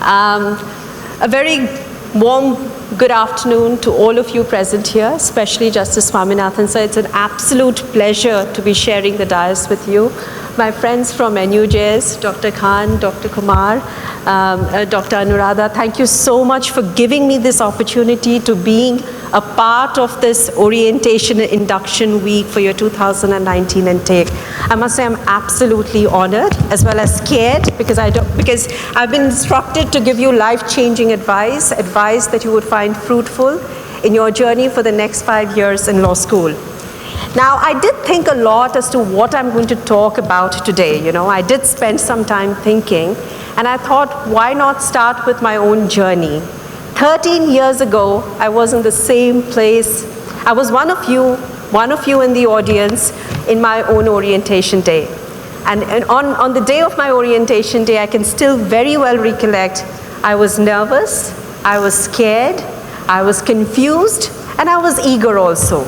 A very warm good afternoon to all of you present here, especially Justice Swaminathan sir. It's an absolute pleasure to be sharing the dais with you. My friends from NUJS, Dr. Khan, Dr. Kumar, Dr. Anuradha, thank you so much for giving me this opportunity to being a part of this orientation and induction week for your 2019 intake. I must say I'm absolutely honored as well as scared because I've been instructed to give you life-changing advice that you would find fruitful in your journey for the next 5 years in law school. Now, I did think a lot as to what I'm going to talk about today. You know, I did spend some time thinking, and I thought, why not start with my own journey? 13 years ago, I was in the same place. I was one of you in the audience in my own orientation day. And on the day of my orientation day, I can still very well recollect, I was nervous, I was scared, I was confused, and I was eager also.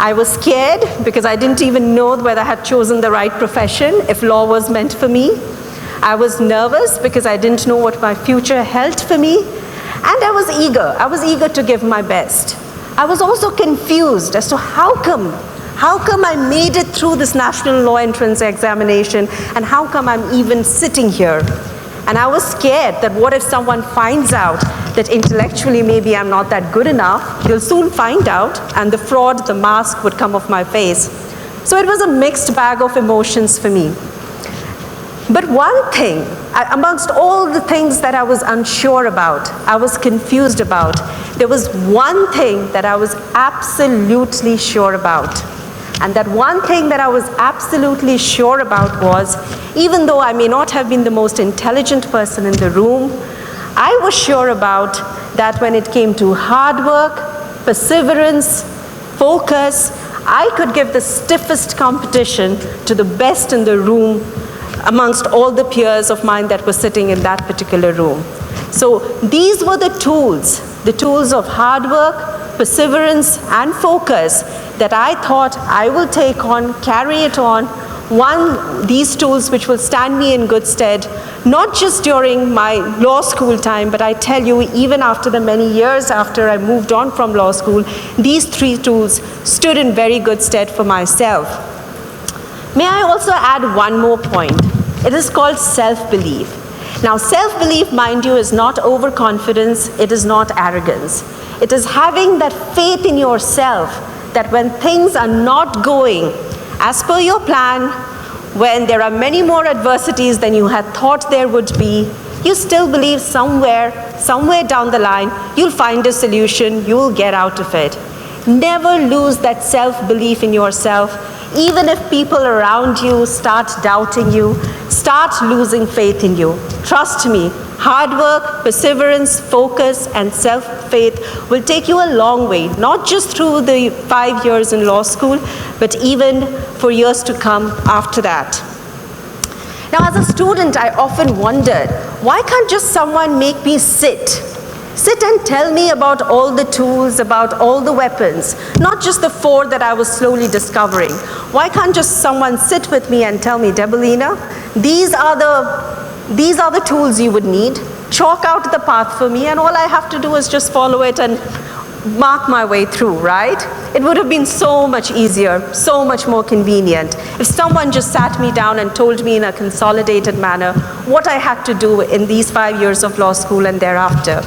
I was scared because I didn't even know whether I had chosen the right profession, if law was meant for me. I was nervous because I didn't know what my future held for me. And I was eager. I was eager to give my best. I was also confused as to how come I made it through this national law entrance examination, and how come I'm even sitting here. And I was scared that what if someone finds out that intellectually maybe I'm not that good enough, they'll soon find out, and the fraud, the mask would come off my face. So it was a mixed bag of emotions for me. But one thing, amongst all the things that I was unsure about, I was confused about, there was one thing that I was absolutely sure about. And that one thing that I was absolutely sure about was, even though I may not have been the most intelligent person in the room, I was sure about that when it came to hard work, perseverance, focus, I could give the stiffest competition to the best in the room amongst all the peers of mine that were sitting in that particular room. So these were the tools of hard work, perseverance, and focus that I thought I will take on, carry it on, these tools which will stand me in good stead, not just during my law school time, but I tell you, even after the many years after I moved on from law school, these 3 tools stood in very good stead for myself. May I also add one more point? It is called self-belief. Now, self-belief, mind you, is not overconfidence, it is not arrogance. It is having that faith in yourself that when things are not going as per your plan, when there are many more adversities than you had thought there would be, you still believe somewhere down the line, you'll find a solution, you'll get out of it. Never lose that self-belief in yourself. Even if people around you start doubting you, start losing faith in you. Trust me, hard work, perseverance, focus, and self-faith will take you a long way, not just through the 5 years in law school, but even for years to come after that. Now, as a student, I often wondered, why can't just someone make me sit and tell me about all the tools, about all the weapons, not just the 4 that I was slowly discovering. Why can't just someone sit with me and tell me, Debolina, these are the tools you would need, chalk out the path for me, and all I have to do is just follow it and mark my way through, right? It would have been so much easier, so much more convenient if someone just sat me down and told me in a consolidated manner what I had to do in these 5 years of law school and thereafter.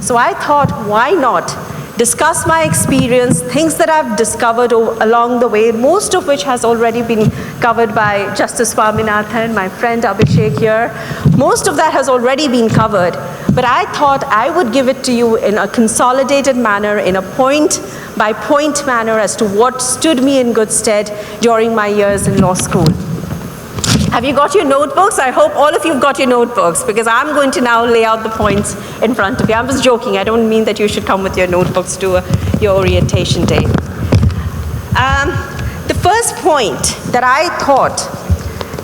So I thought, why not discuss my experience, things that I've discovered along the way, most of which has already been covered by Justice Swaminathan, my friend Abhishek here. Most of that has already been covered, but I thought I would give it to you in a consolidated manner, in a point-by-point manner as to what stood me in good stead during my years in law school. Have you got your notebooks? I hope all of you have got your notebooks, because I'm going to now lay out the points in front of you. I'm just joking. I don't mean that you should come with your notebooks to your orientation day. The first point that I thought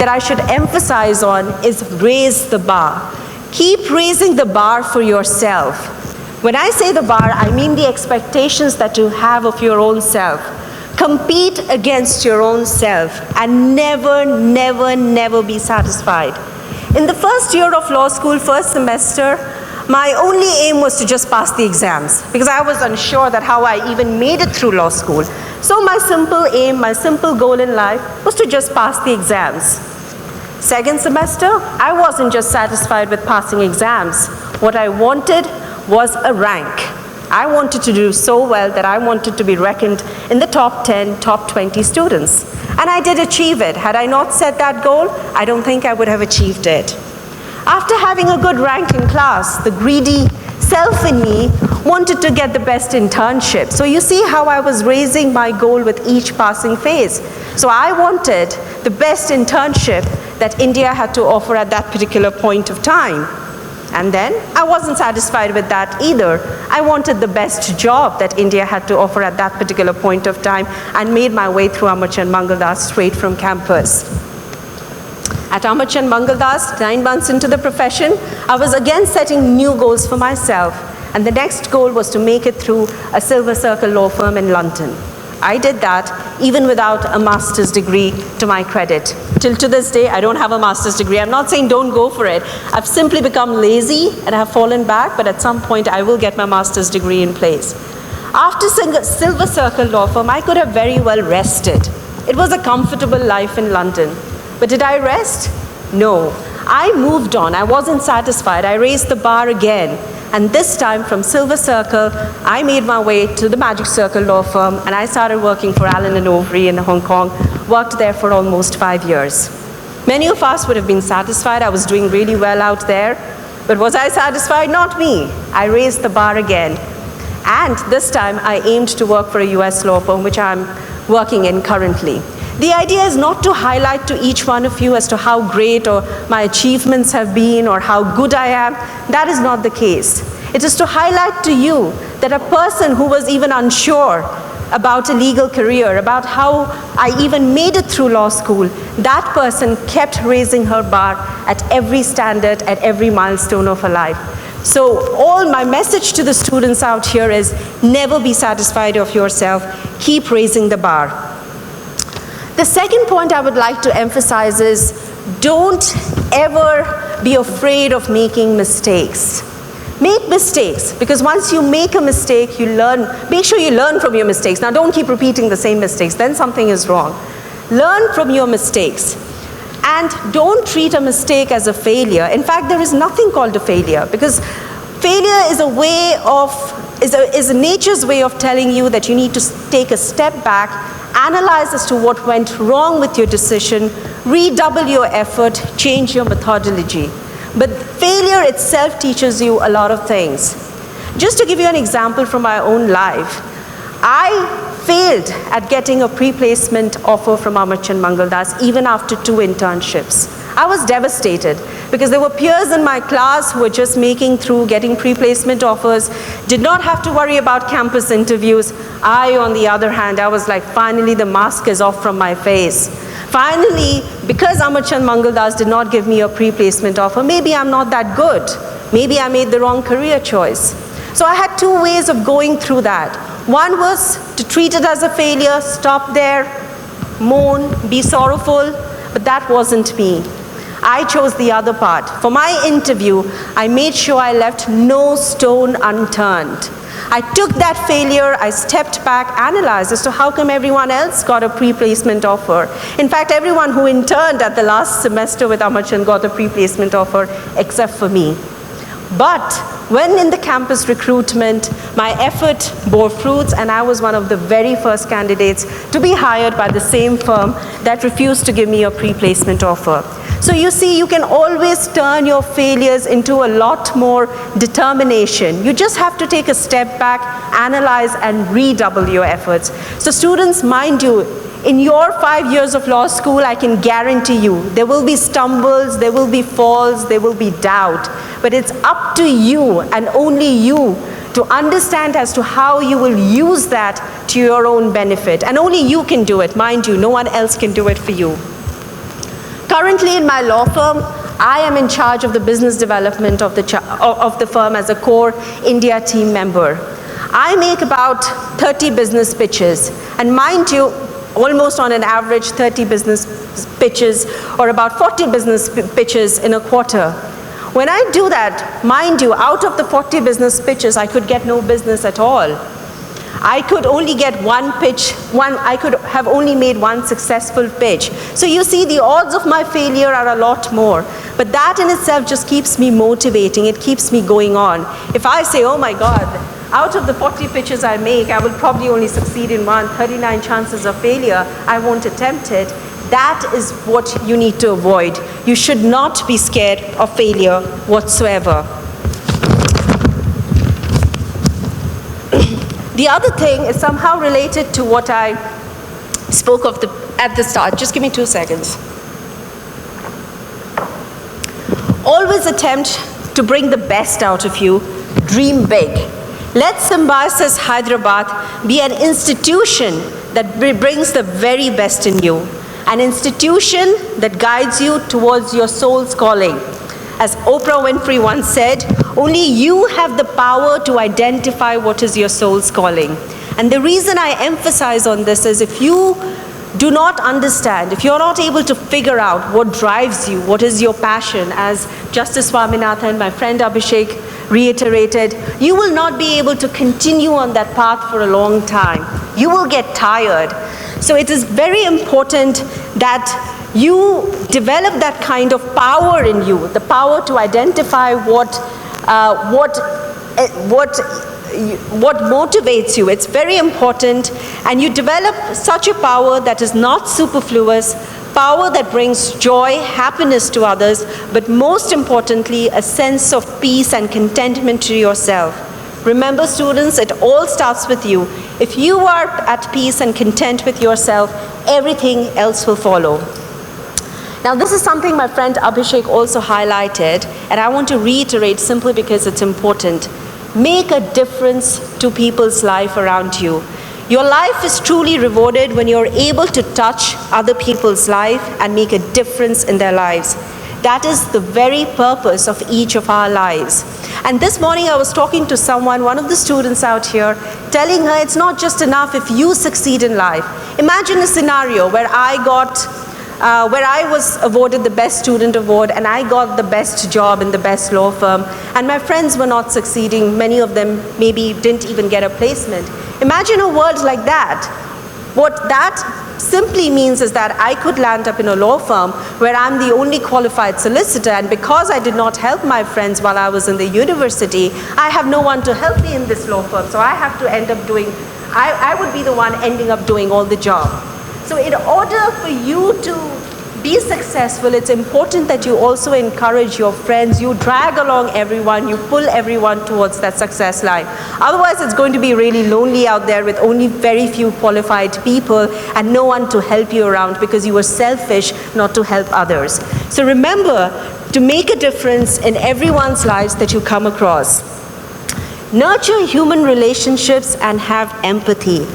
that I should emphasize on is raise the bar. Keep raising the bar for yourself. When I say the bar, I mean the expectations that you have of your own self. Compete against your own self and never, never, never be satisfied. In the first year of law school, first semester, my only aim was to just pass the exams because I was unsure that how I even made it through law school. So my simple aim, my simple goal in life was to just pass the exams. Second semester, I wasn't just satisfied with passing exams. What I wanted was a rank. I wanted to do so well that I wanted to be reckoned in the top 10, top 20 students. And I did achieve it. Had I not set that goal, I don't think I would have achieved it. After having a good rank in class, the greedy self in me wanted to get the best internship. So you see how I was raising my goal with each passing phase. So I wanted the best internship that India had to offer at that particular point of time. And then I wasn't satisfied with that either. I wanted the best job that India had to offer at that particular point of time and made my way through Amarchand Mangaldas straight from campus. At Amarchand Mangaldas, 9 months into the profession, I was again setting new goals for myself. And the next goal was to make it through a Silver Circle law firm in London. I did that even without a master's degree to my credit. Till to this day, I don't have a master's degree. I'm not saying don't go for it. I've simply become lazy and have fallen back, but at some point I will get my master's degree in place. After Silver Circle law firm, I could have very well rested. It was a comfortable life in London. But did I rest? No. I moved on. I wasn't satisfied. I raised the bar again. And this time from Silver Circle, I made my way to the Magic Circle law firm and I started working for Allen & Overy in Hong Kong, worked there for almost 5 years. Many of us would have been satisfied. I was doing really well out there. But was I satisfied? Not me. I raised the bar again. And this time I aimed to work for a US law firm, which I'm working in currently. The idea is not to highlight to each one of you as to how great or my achievements have been or how good I am. That is not the case. It is to highlight to you that a person who was even unsure about a legal career, about how I even made it through law school, that person kept raising her bar at every standard, at every milestone of her life. So all my message to the students out here is never be satisfied of yourself. Keep raising the bar. The second point I would like to emphasize is don't ever be afraid of making mistakes. Make mistakes, because once you make a mistake, you learn. Make sure you learn from your mistakes. Now don't keep repeating the same mistakes, then something is wrong. Learn from your mistakes. And don't treat a mistake as a failure. In fact, there is nothing called a failure, because failure is a way of, is nature's way of telling you that you need to take a step back, analyze as to what went wrong with your decision, redouble your effort, change your methodology. But failure itself teaches you a lot of things. Just to give you an example from my own life, I failed at getting a pre-placement offer from Amarchand Mangaldas even after 2 internships. I was devastated because there were peers in my class who were just making through, getting pre-placement offers, did not have to worry about campus interviews. I, on the other hand, I was like, finally the mask is off from my face. Finally, because Amarchand Mangaldas did not give me a pre-placement offer, maybe I'm not that good. Maybe I made the wrong career choice. So I had 2 ways of going through that. One was to treat it as a failure, stop there, moan, be sorrowful, but that wasn't me. I chose the other part. For my interview, I made sure I left no stone unturned. I took that failure, I stepped back, analyzed as to how come everyone else got a pre-placement offer. In fact, everyone who interned at the last semester with Amarchand got a pre-placement offer except for me. But when in the campus recruitment, my effort bore fruits and I was one of the very first candidates to be hired by the same firm that refused to give me a pre-placement offer. So you see, you can always turn your failures into a lot more determination. You just have to take a step back, analyze, and redouble your efforts. So students, mind you, in your 5 years of law school, I can guarantee you, there will be stumbles, there will be falls, there will be doubt. But it's up to you and only you to understand as to how you will use that to your own benefit. And only you can do it, mind you, no one else can do it for you. Currently in my law firm, I am in charge of the business development of the firm as a core India team member. I make about 30 business pitches. And mind you, almost on an average 30 business pitches or about 40 business pitches in a quarter. When I do that, mind you, out of the 40 business pitches, I could get no business at all. I could only get one pitch, I could have only made one successful pitch. So you see, the odds of my failure are a lot more. But that in itself just keeps me motivating, it keeps me going on. If I say, oh my God, out of the 40 pitches I make, I will probably only succeed in one, 39 chances of failure, I won't attempt it. That is what you need to avoid. You should not be scared of failure whatsoever. The other thing is somehow related to what I spoke of at the start. Just give me 2 seconds. Always attempt to bring the best out of you. Dream big. Let Symbiosis Hyderabad be an institution that brings the very best in you. An institution that guides you towards your soul's calling. As Oprah Winfrey once said, only you have the power to identify what is your soul's calling. And the reason I emphasize on this is if you do not understand, if you're not able to figure out what drives you, what is your passion, as Justice Swaminathan, my friend Abhishek, reiterated, you will not be able to continue on that path for a long time. You will get tired. So it is very important that you develop that kind of power in you, the power to identify what motivates you. It's very important, and you develop such a power that is not superfluous, power that brings joy, happiness to others, but most importantly, a sense of peace and contentment to yourself. Remember, students, it all starts with you. If you are at peace and content with yourself, everything else will follow. Now, this is something my friend Abhishek also highlighted, and I want to reiterate simply because it's important. Make a difference to people's life around you. Your life is truly rewarded when you're able to touch other people's life and make a difference in their lives. That is the very purpose of each of our lives. And this morning I was talking to someone, one of the students out here, telling her it's not just enough if you succeed in life. Imagine a scenario where I was awarded the best student award and I got the best job in the best law firm, and my friends were not succeeding. Many of them maybe didn't even get a placement. Imagine a world like that. What that simply means is that I could land up in a law firm where I'm the only qualified solicitor, and because I did not help my friends while I was in the university, I have no one to help me in this law firm, so I have to end up I would be the one ending up doing all the job. So in order for you to be successful, it's important that you also encourage your friends, you drag along everyone, you pull everyone towards that success line. Otherwise, it's going to be really lonely out there with only very few qualified people and no one to help you around because you were selfish not to help others. So remember to make a difference in everyone's lives that you come across. Nurture human relationships and have empathy.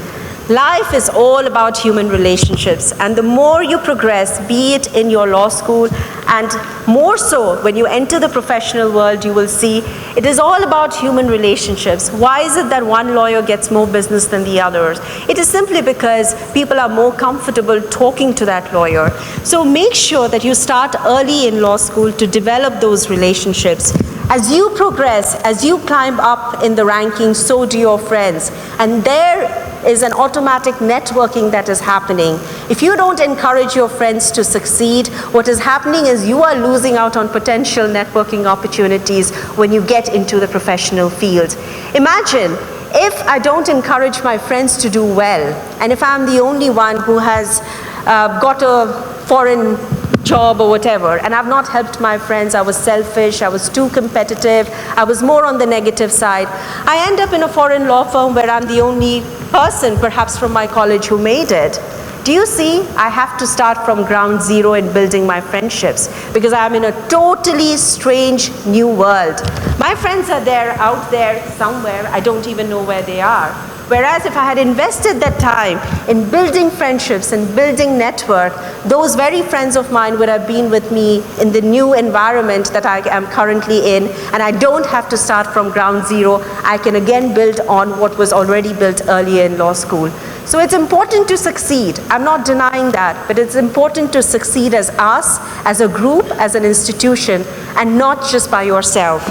Life is all about human relationships, and the more you progress, be it in your law school, and more so when you enter the professional world, you will see it is all about human relationships. Why is it that one lawyer gets more business than the others? It is simply because people are more comfortable talking to that lawyer. So make sure that you start early in law school to develop those relationships. As you progress, as you climb up in the rankings, so do your friends. And there is an automatic networking that is happening. If you don't encourage your friends to succeed, what is happening is you are losing out on potential networking opportunities when you get into the professional field. Imagine if I don't encourage my friends to do well, and if I'm the only one who has got a foreign job or whatever, and I've not helped my friends, I was selfish, I was too competitive, I was more on the negative side. I end up in a foreign law firm where I'm the only person, perhaps from my college, who made it. Do you see? I have to start from ground zero in building my friendships because I'm in a totally strange new world. My friends are there, out there, somewhere, I don't even know where they are. Whereas if I had invested that time in building friendships and building network, those very friends of mine would have been with me in the new environment that I am currently in, and I don't have to start from ground zero. I can again build on what was already built earlier in law school. So it's important to succeed. I'm not denying that, but it's important to succeed as us, as a group, as an institution, and not just by yourself.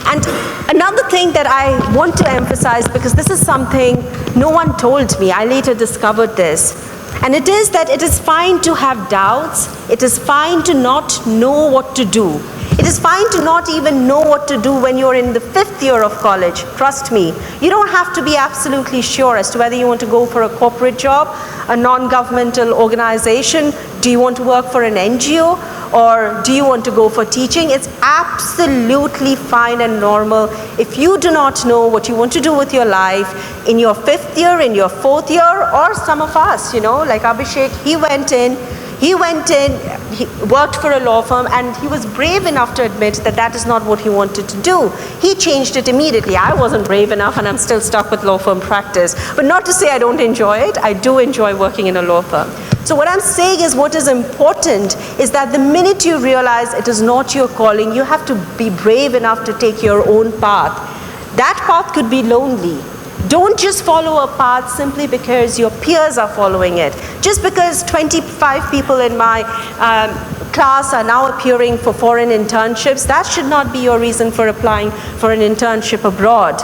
And another thing that I want to emphasize, because this is something no one told me, I later discovered this, and it is that it is fine to have doubts, it is fine to not know what to do. It is fine to not even know what to do when you're in the 5th year of college. Trust me, you don't have to be absolutely sure as to whether you want to go for a corporate job, a non-governmental organization, do you want to work for an NGO, or do you want to go for teaching? It's absolutely fine and normal if you do not know what you want to do with your life in your 5th year, in your 4th year, or some of us, you know, like Abhishek, he went in, he worked for a law firm, and he was brave enough to admit that that is not what he wanted to do. He changed it immediately. I wasn't brave enough, and I'm still stuck with law firm practice. But not to say I don't enjoy it. I do enjoy working in a law firm. So what I'm saying is, what is important is that the minute you realize it is not your calling, you have to be brave enough to take your own path. That path could be lonely. Don't just follow a path simply because your peers are following it. Just because 25 people in my class are now appearing for foreign internships, that should not be your reason for applying for an internship abroad.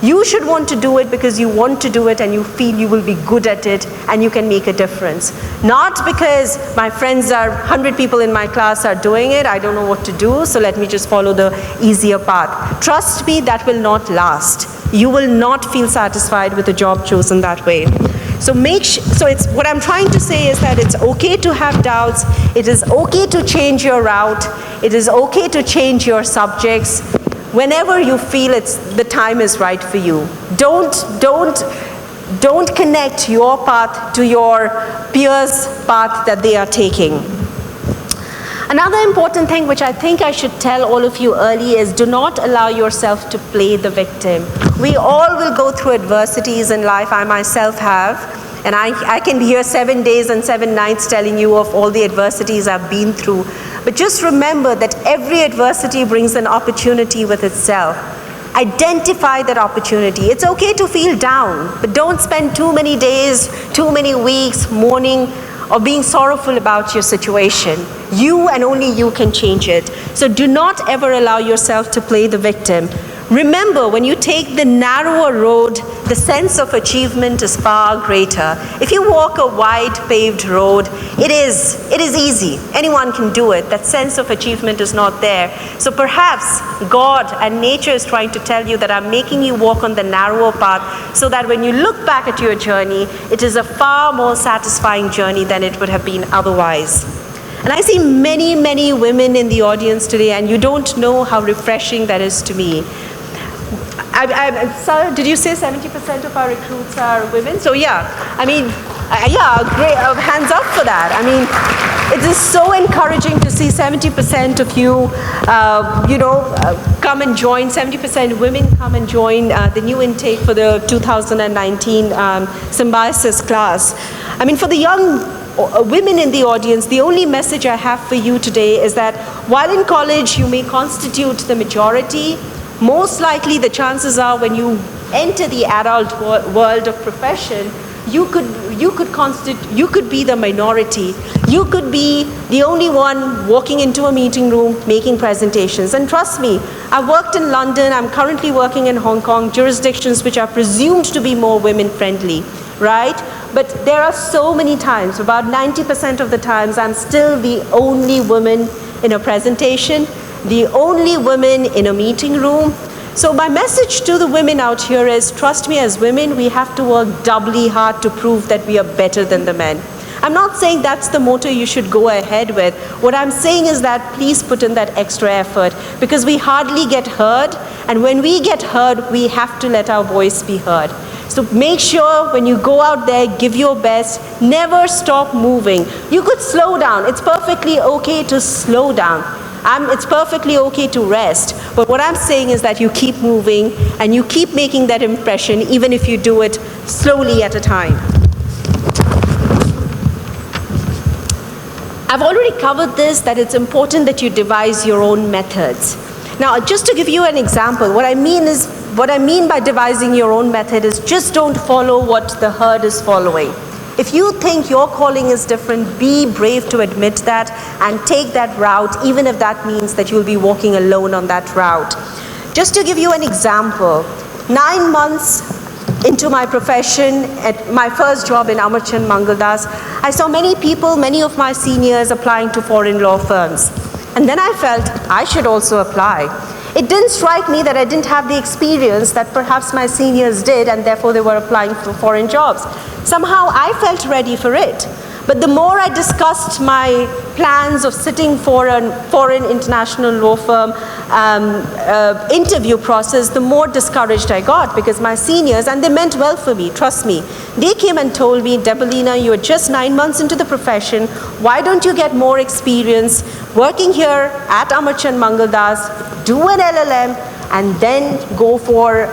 You should want to do it because you want to do it and you feel you will be good at it and you can make a difference. Not because my friends 100 people in my class are doing it, I don't know what to do, so let me just follow the easier path. Trust me, that will not last. You will not feel satisfied with a job chosen that way. So it's what I'm trying to say is that it's okay to have doubts. It is okay to change your route. It is okay to change your subjects whenever you feel the time is right for you. Don't connect your path to your peers' path that they are taking. Another important thing which I think I should tell all of you early is, do not allow yourself to play the victim. We all will go through adversities in life. I myself have, and I can be here 7 days and 7 nights telling you of all the adversities I've been through. But just remember that every adversity brings an opportunity with itself. Identify that opportunity. It's okay to feel down, but don't spend too many days, too many weeks mourning or being sorrowful about your situation. You and only you can change it. So do not ever allow yourself to play the victim. Remember, when you take the narrower road, the sense of achievement is far greater. If you walk a wide paved road, it is easy. Anyone can do it. That sense of achievement is not there. So perhaps God and nature is trying to tell you that I'm making you walk on the narrower path so that when you look back at your journey, it is a far more satisfying journey than it would have been otherwise. And I see many, many women in the audience today, and you don't know how refreshing that is to me. Sir, did you say 70% of our recruits are women? So yeah, I mean, great, hands up for that. I mean, it is so encouraging to see 70% of you, come and join, 70% women come and join the new intake for the 2019 Symbiosis class. I mean, for the young women in the audience, the only message I have for you today is that while in college you may constitute the majority, most likely the chances are when you enter the adult world of profession, you could be the minority. You could be the only one walking into a meeting room making presentations. And trust me, I've worked in London, I'm currently working in Hong Kong, jurisdictions which are presumed to be more women friendly, right? But there are so many times, about 90% of the times, I'm still the only woman in a presentation, the only women in a meeting room. So my message to the women out here is, trust me, as women, we have to work doubly hard to prove that we are better than the men. I'm not saying that's the motto you should go ahead with. What I'm saying is that please put in that extra effort, because we hardly get heard, and when we get heard, we have to let our voice be heard. So make sure when you go out there, give your best, never stop moving. You could slow down. It's perfectly okay to slow down. It's perfectly okay to rest, but what I'm saying is that you keep moving and you keep making that impression, even if you do it slowly at a time. I've already covered this, that it's important that you devise your own methods. Now, just to give you an example, what I mean by devising your own method is just don't follow what the herd is following. If you think your calling is different, be brave to admit that and take that route, even if that means that you'll be walking alone on that route. Just to give you an example, 9 months into my profession, at my first job in Amarchand Mangaldas, I saw many people, many of my seniors applying to foreign law firms. And then I felt I should also apply. It didn't strike me that I didn't have the experience that perhaps my seniors did, and therefore they were applying for foreign jobs. Somehow I felt ready for it. But the more I discussed my plans of sitting for a foreign international law firm interview process, the more discouraged I got, because my seniors, and they meant well for me, trust me, they came and told me, Debolina, you're just 9 months into the profession, why don't you get more experience working here at Amarchand Mangaldas, do an LLM, and then go for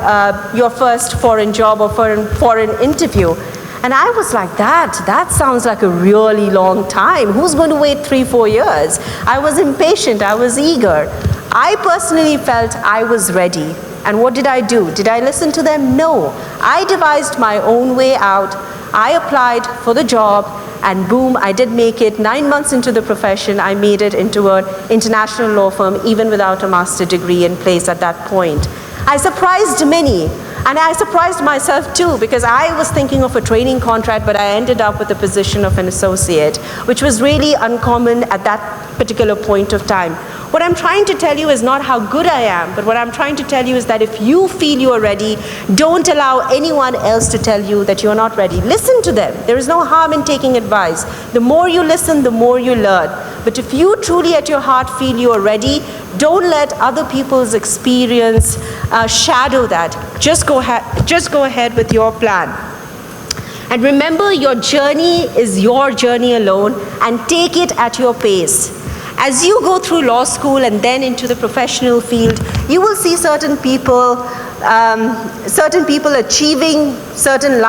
your first foreign job or foreign interview. And I was like, that sounds like a really long time. Who's going to wait 3-4 years? I was impatient, I was eager. I personally felt I was ready. And what did I do? Did I listen to them? No. I devised my own way out. I applied for the job, and boom, I did make it. 9 months into the profession, I made it into an international law firm, even without a master's degree in place at that point. I surprised many. And I surprised myself too, because I was thinking of a training contract, but I ended up with the position of an associate, which was really uncommon at that particular point of time. What I'm trying to tell you is not how good I am, but what I'm trying to tell you is that if you feel you are ready, don't allow anyone else to tell you that you're not ready. Listen to them. There is no harm in taking advice. The more you listen, the more you learn. But if you truly at your heart feel you are ready, don't let other people's experience shadow that. Just go ahead with your plan. And remember, your journey is your journey alone, and take it at your pace. As you go through law school and then into the professional field, you will see certain people achieving certain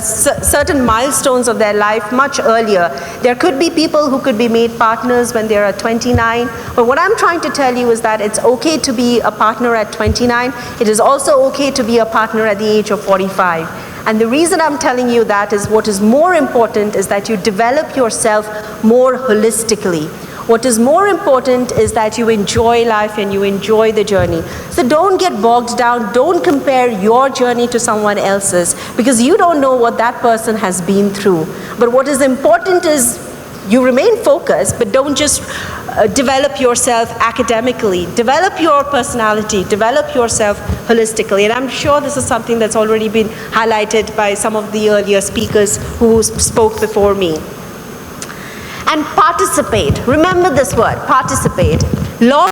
certain milestones of their life much earlier. There could be people who could be made partners when they are at 29. But what I'm trying to tell you is that it's okay to be a partner at 29. It is also okay to be a partner at the age of 45. And the reason I'm telling you that is what is more important is that you develop yourself more holistically. What is more important is that you enjoy life and you enjoy the journey. So don't get bogged down. Don't compare your journey to someone else's, because you don't know what that person has been through. But what is important is you remain focused, but don't just develop yourself academically. Develop your personality, develop yourself holistically. And I'm sure this is something that's already been highlighted by some of the earlier speakers who spoke before me. And participate. Remember this word, participate. Law